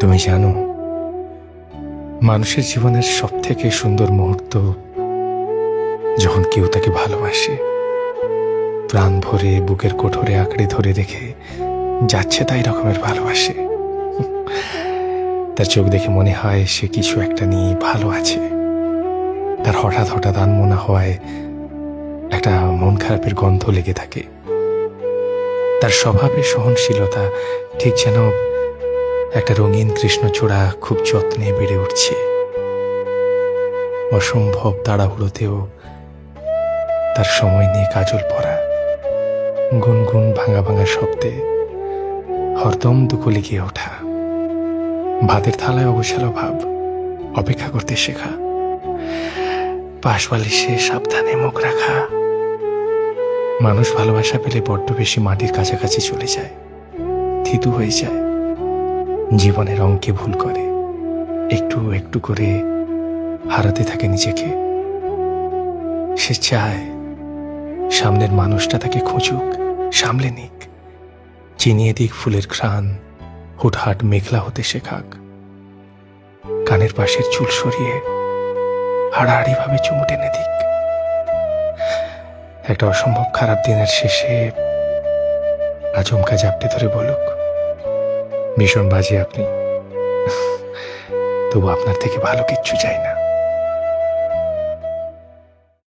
তুমি জানো, মানুষের জীবনের সব থেকে সুন্দর মুহূর্ত যখন কেউ তাকে ভালোবাসে, প্রাণ ভরে বুকের কোঠরে আঁকড়ে ধরে রেখে যাচ্ছে তাই রকমের ভালোবাসে। তার চোখ দেখে মনে হয় সে কিছু একটা নিয়ে ভালো আছে। তার হঠাৎ হঠাৎ আনমনা হওয়ায় একটা মন খারাপের গন্ধ লেগে থাকে। তার স্বভাবের সহনশীলতা ঠিক যেন একটা রঙিন কৃষ্ণচূড়া খুব যত্নে বেড়ে উঠছে। অসম্ভব তাড়াহুড়োতেও তার সময় নিয়ে কাজল পরা, গুনগুন ভাঙা ভাঙা শব্দে হরদম দুকলে গিয়ে ওঠা, ভাতের থালায় অগোছালো ভাব, অপেক্ষা করতে শেখা, পাশ বালিশে সাবধানে মুখ রাখা। মানুষ ভালোবাসা পেলে বড্ড বেশি মাটির কাছাকাছি চলে যায়, থিতু হয়ে যায়, জীবনের অঙ্কে ভুল করে, একটু একটু করে হারাতে থাকে নিজেকে। সে চায় সামনের মানুষটা তাকে খুঁজুক, সামলে নিক, চিনিয়ে দিক ফুলের ঘ্রাণ, হুটহাট মেঘলা হতে শেখাক, কানের পাশের চুল সরিয়ে হাড়াহাড়ি ভাবে চুমু টেনে দিক। একটা অসম্ভব খারাপ দিনের শেষে আচমকা জাপটে ধরে বলুক, ভীষণ বাজে আপনি, তবু আপনার থেকে ভালো কিচ্ছু চাই না।